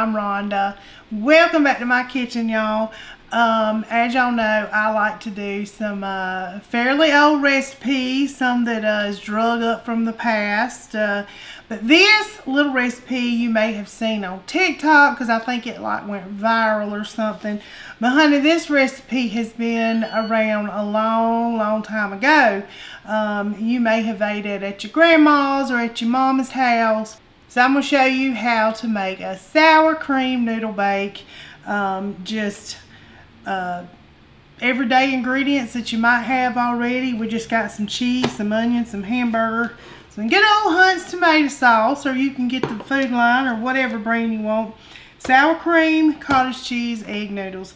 I'm Rhonda. Welcome back to my kitchen, y'all. As y'all know, I like to do some fairly old recipes, some that is drug up from the past. But this little recipe you may have seen on TikTok because I think it like went viral or something. But honey, this recipe has been around a long time ago. You may have ate it at your grandma's or at your mama's house. So I'm going to show you how to make a sour cream noodle bake. Everyday ingredients that you might have already. We just got some cheese, some onions, some hamburger, some good old Hunt's tomato sauce, or you can get the Food Line or whatever brand you want. Sour cream, cottage cheese, egg noodles.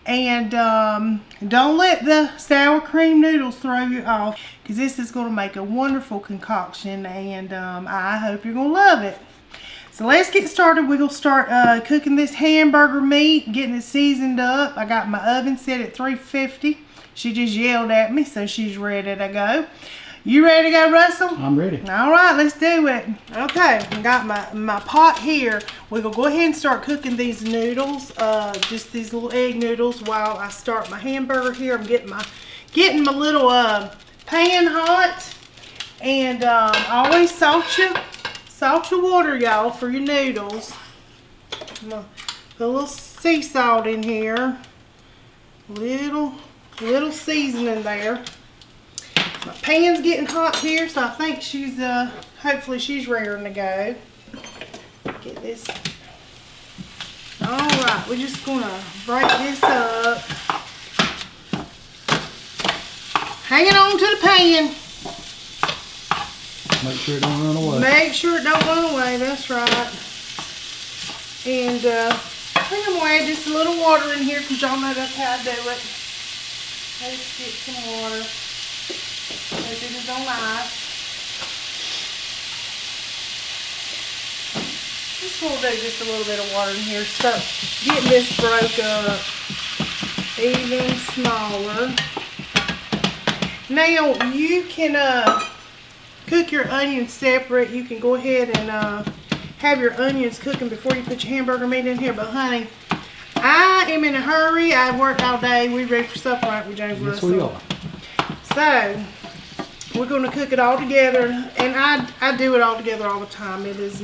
And don't let the sour cream noodles throw you off, because this is going to make a wonderful concoction, and I hope you're going to love it. So let's get started. We're going to start cooking this hamburger meat, getting it seasoned up. I got my oven set at 350. She just yelled at me, so she's ready to go. You ready to go, Russell? I'm ready. All right, let's do it. Okay, I got my pot here. We're going to go ahead and start cooking these noodles, just these little egg noodles, while I start my hamburger here. I'm getting my little pan hot, and always salt your water, y'all, for your noodles. I'm gonna put a little sea salt in here, little seasoning there. My pan's getting hot here, so I think she's hopefully she's raring to go. Get this. All right, we're just gonna break this up. Hanging on to the pan. Make sure it don't run away. Make sure it don't run away, that's right. And I think I'm gonna add just a little water in here, because y'all know that's how I do it. Let's get some water. This is on ice. Just gonna do just a little bit of water in here. Start getting this broke up even smaller. Now you can cook your onions separate. You can go ahead and have your onions cooking before you put your hamburger meat in here. But honey, I am in a hurry. I worked all day. We're ready for supper, right, with James Russell? Yes, we are. So we're going to cook it all together, and I do it all together all the time. It is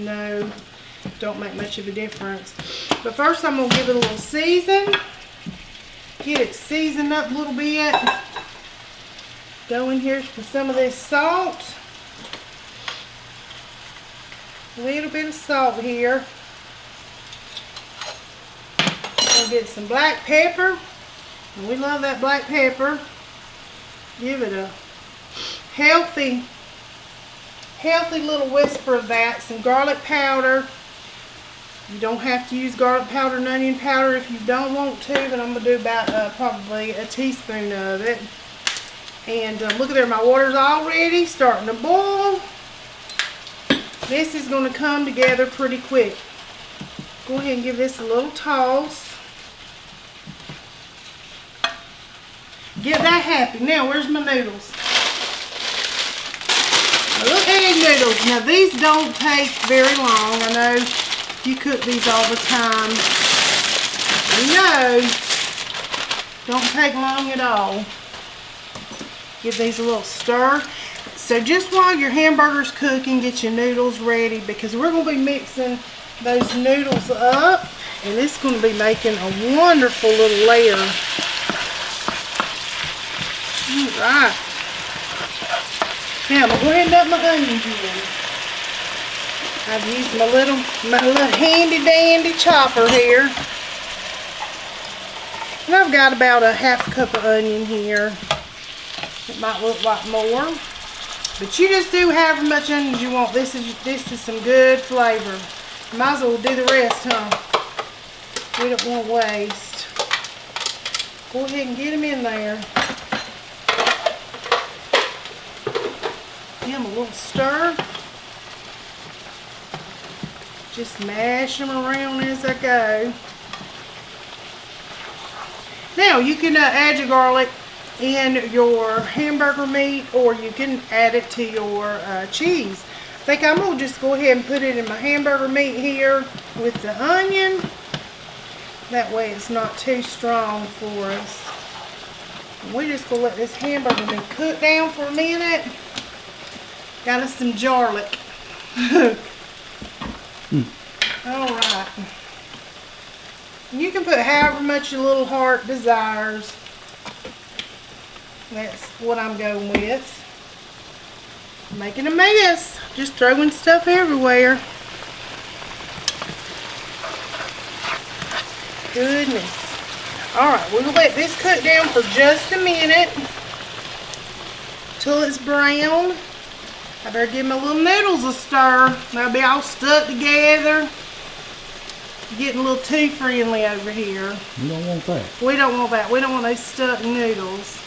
don't make much of a difference. But first I'm going to give it a little season. Get it seasoned up a little bit. Go in here with some of this salt. A little bit of salt here. I'll get some black pepper. And we love that black pepper. Give it a healthy little whisper of that. Some garlic powder. You don't have to use garlic powder and onion powder if you don't want to, but I'm going to do about probably a teaspoon of it. And look at there, my water's already starting to boil. This is going to come together pretty quick. Go ahead and give this a little toss. Get that happy. Now, where's my noodles? My little egg noodles. Now, these don't take very long. I know you cook these all the time. You know, don't take long at all. Give these a little stir. So just while your hamburger's cooking, get your noodles ready, because we're going to be mixing those noodles up, and it's going to be making a wonderful little layer. Alright. Now I'm going to go ahead and dump my onions in. I've used my little handy dandy chopper here. And I've got about a half cup of onion here. It might look like more, but you just do however much onions you want. This is some good flavor. Might as well do the rest, huh? We don't want to waste. Go ahead and get them in there. Give them a little stir. Just mash them around as I go. Now you can add your garlic in your hamburger meat, or you can add it to your cheese. I think I'm going to just go ahead and put it in my hamburger meat here. with the onion. That way it's not too strong for us. And we're just gonna let this hamburger be cooked down for a minute. Got us some garlic. Alright. You can put however much your little heart desires. That's what I'm going with. Making a mess. Just throwing stuff everywhere. Goodness. Alright, we'll let this cook down for just a minute. Till it's brown. I better give my little noodles a stir. They'll be all stuck together. Getting a little too friendly over here. We don't want that. We don't want that. We don't want those stuck noodles.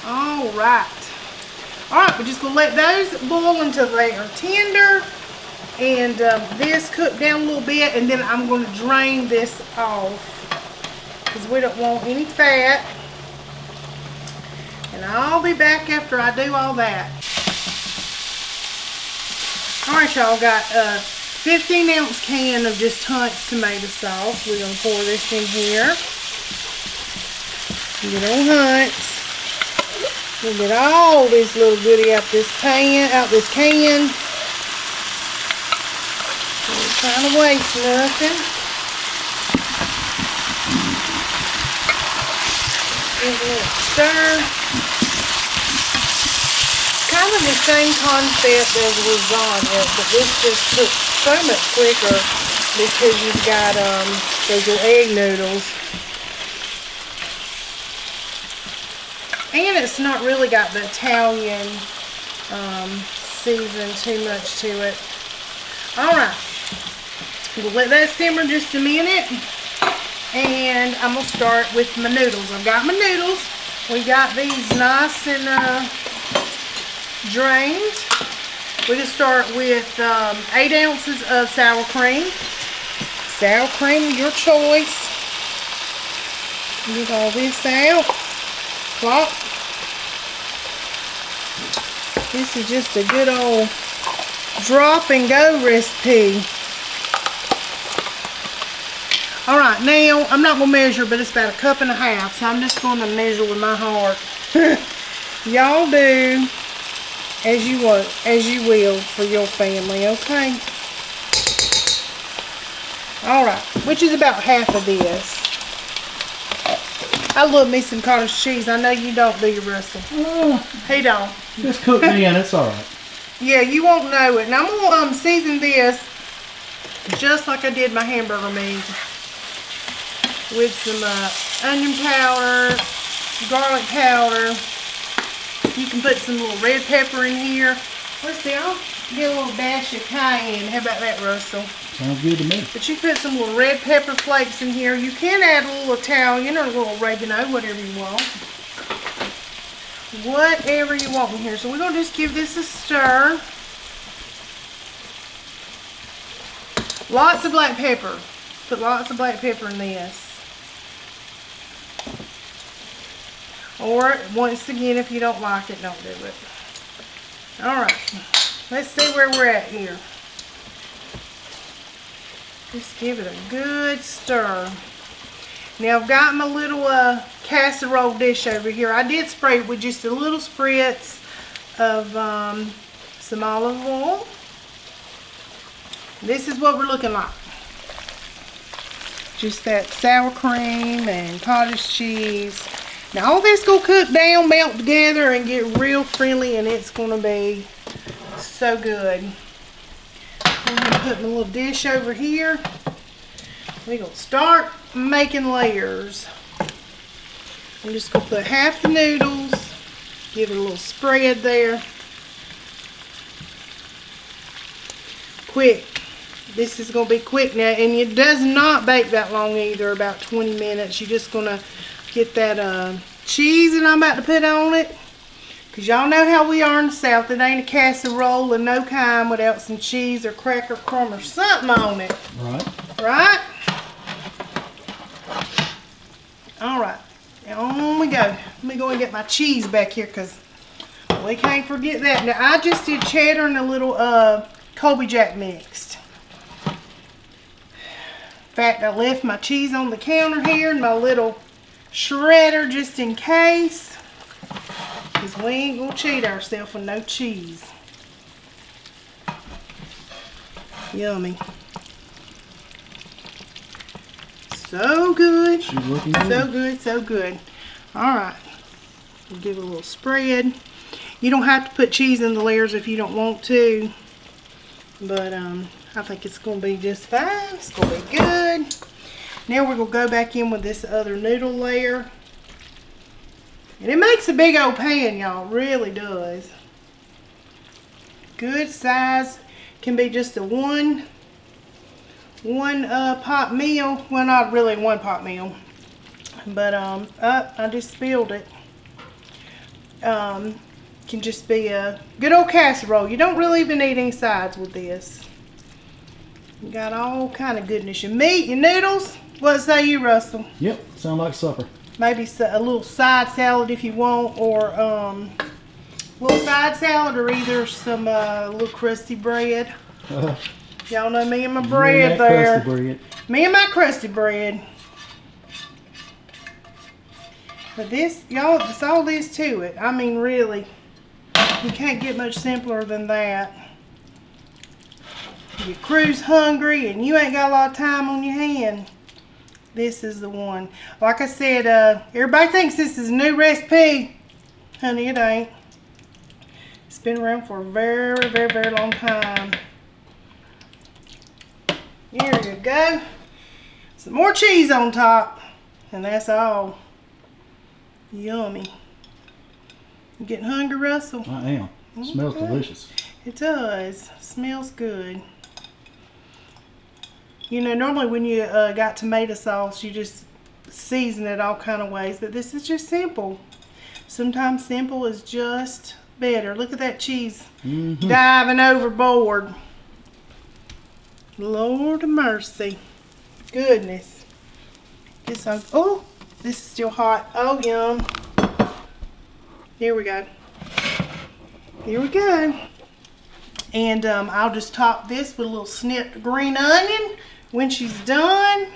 Alright. Alright, we're just going to let those boil until they are tender. And this cook down a little bit. And then I'm going to drain this off. Because we don't want any fat. And I'll be back after I do all that. Alright, y'all, got 15-ounce can of just Hunt's tomato sauce. We're going to pour this in here. Get on Hunt's. We'll get all this little goodie out this can. We're trying to waste nothing. Give it a little stir. Kind of the same concept as lasagna, but this just cooks so much quicker because you've got those little egg noodles. And it's not really got the Italian season too much to it. Alright. We'll let that simmer just a minute. And I'm going to start with my noodles. I've got my noodles. We got these nice and drained. We're going to start with 8 ounces of sour cream. Sour cream, your choice. Get all this out. Plop. This is just a good old drop and go recipe. Alright, now I'm not going to measure, but it's about 1.5 cups, so I'm just going to measure with my heart. Y'all do as you will for your family, okay? Alright, which is about half of this. I love me some cottage cheese. I know you don't, do you, Russell? He don't. Just cook me in, it's alright. Yeah, you won't know it. Now I'm going to season this just like I did my hamburger meat. With some onion powder, garlic powder. You can put some little red pepper in here. Let's see, I'll get a little dash of cayenne. How about that, Russell? Sounds good to me. But you put some little red pepper flakes in here. You can add a little Italian or a little oregano, whatever you want. Whatever you want in here. So we're going to just give this a stir. Lots of black pepper. Put lots of black pepper in this. Or, once again, if you don't like it, don't do it. Alright. Let's see where we're at here. Just give it a good stir. Now, I've got my little casserole dish over here. I did spray it with just a little spritz of some olive oil. This is what we're looking like. Just that sour cream and cottage cheese. Now all this gonna cook down, melt together, and get real friendly, and it's gonna be so good. I'm gonna put my little dish over here. We're gonna start making layers. I'm just gonna put half the noodles, give it a little spread there. Quick. This is gonna be quick now, and it does not bake that long either, about 20 minutes. You're just gonna get that cheese that I'm about to put on it, because y'all know how we are in the South. It ain't a casserole and no kind without some cheese or cracker crumb or something on it. Right. Right? Alright, now on we go. Let me go and get my cheese back here, because we can't forget that. Now I just did cheddar and a little Colby Jack mixed. fact, I left my cheese on the counter here and my little shredder just in case. Because we ain't gonna cheat ourselves with no cheese. Yummy. So good. She's looking good. So good, so good. Alright. We'll give it a little spread. You don't have to put cheese in the layers if you don't want to. But I think it's going to be just fine. It's going to be good. Now we're going to go back in with this other noodle layer. And it makes a big old pan, y'all. It really does. Good size. Can be just a one pot meal. Well, not really one pot meal. But I just spilled it. Can just be a good old casserole. You don't really even need any sides with this. You got all kind of goodness. Your meat, your noodles. What say you, Russell? Yep, sound like supper. Maybe a little side salad if you want, or a little side salad, or either some little crusty bread. Y'all know me and my bread there. Bread. Me and my crusty bread. But this, y'all, that's all there is to it. I mean, really, you can't get much simpler than that. Your crew's hungry and you ain't got a lot of time on your hand. This is the one. Like I said, everybody thinks this is a new recipe. Honey, it ain't. It's been around for a very, very, very long time. Here you go. Some more cheese on top. And that's all. Yummy. You getting hungry, Russell? I am. It smells delicious. It does. Smells good. You know, normally when you got tomato sauce, you just season it all kind of ways. But this is just simple. Sometimes simple is just better. Look at that cheese diving overboard. Lord of mercy. Goodness. Get some. Oh, this is still hot. Oh, yum. Here we go. Here we go. And I'll just top this with a little snipped green onion when she's done.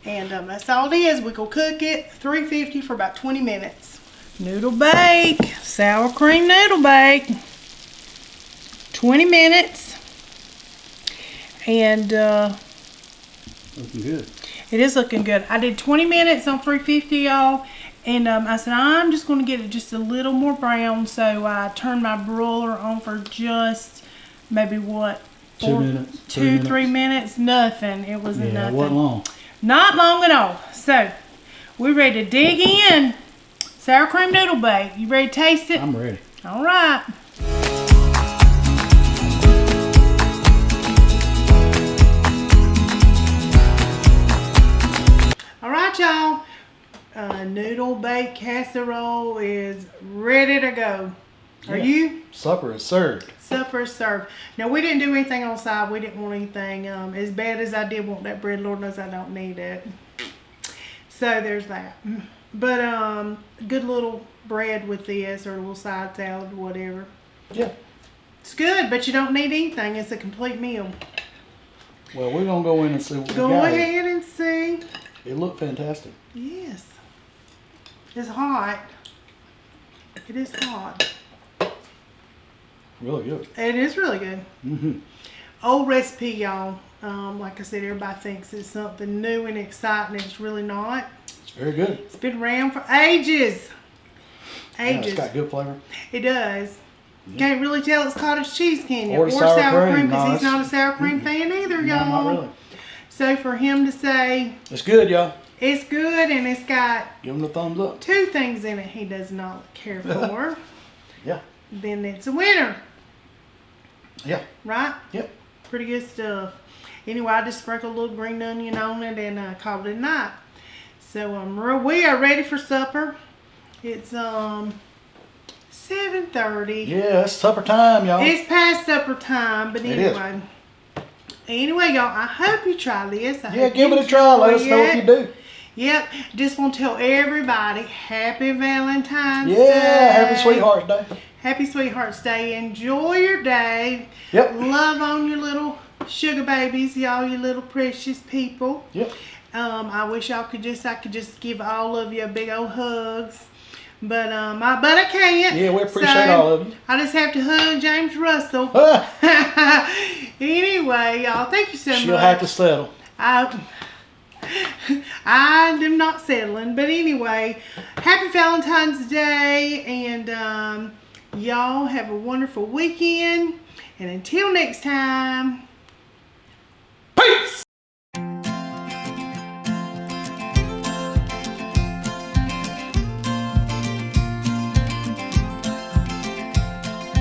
And that's all it is. We're going to cook it 350 for about 20 minutes. Noodle bake. Sour cream noodle bake. 20 minutes. And Looking good. it is looking good. I did 20 minutes on 350, y'all. And I said, I'm just going to get it just a little more brown. So I turned my broiler on for just maybe what? 2 minutes. 3 minutes. Nothing. It wasn't Yeah, nothing. it wasn't long. Not long at all. So we're ready to dig in. Sour cream noodle bake. You ready to taste it? I'm ready. All right. All right, y'all. Noodle bake casserole is ready to go. Are you? Supper is served. Supper is served. Now, we didn't do anything on the side. We didn't want anything. As bad as I did want that bread, Lord knows I don't need it. So there's that. But good little bread with this, or a little side salad, or whatever. Yeah. It's good, but you don't need anything. It's a complete meal. Well, we're going to go in and see what we Go got. ahead and see. It looked fantastic. Yes. It's hot. It is hot. Really good. It is really good. Mm-hmm. Old recipe, y'all. Like I said, everybody thinks it's something new and exciting. It's really not. It's very good. It's been around for ages. Yeah, Ages. it's got good flavor. It does. You can't really tell it's cottage cheese, can you? Or sour cream, because no, he's not a sour cream fan either, No, y'all. not really. So for him to say It's good, y'all. it's good and it's got Give him the thumbs up. 2 things in it he does not care for, Yeah. then it's a winner. Yeah. Right? Yep. Pretty good stuff. Anyway, I just sprinkled a little green onion on it and called it a night. So we are ready for supper. It's 7:30. Yeah, it's supper time, y'all. It's past supper time, but It is. anyway, y'all, I hope you try this. Yeah, give it a try. Let us know if you do. Yep. Just want to tell everybody happy Valentine's Day. Yeah, happy Sweethearts Day. Happy Sweethearts Day. Enjoy your day. Yep. Love on your little sugar babies, y'all, you little precious people. Yep. I wish I could just give all of you a big old hugs. But I can't. Yeah, we appreciate all of you. I just have to hug James Russell. Anyway, y'all, thank you so much. She'll have to settle. I am not settling. But anyway, happy Valentine's Day, and y'all have a wonderful weekend. And until next time.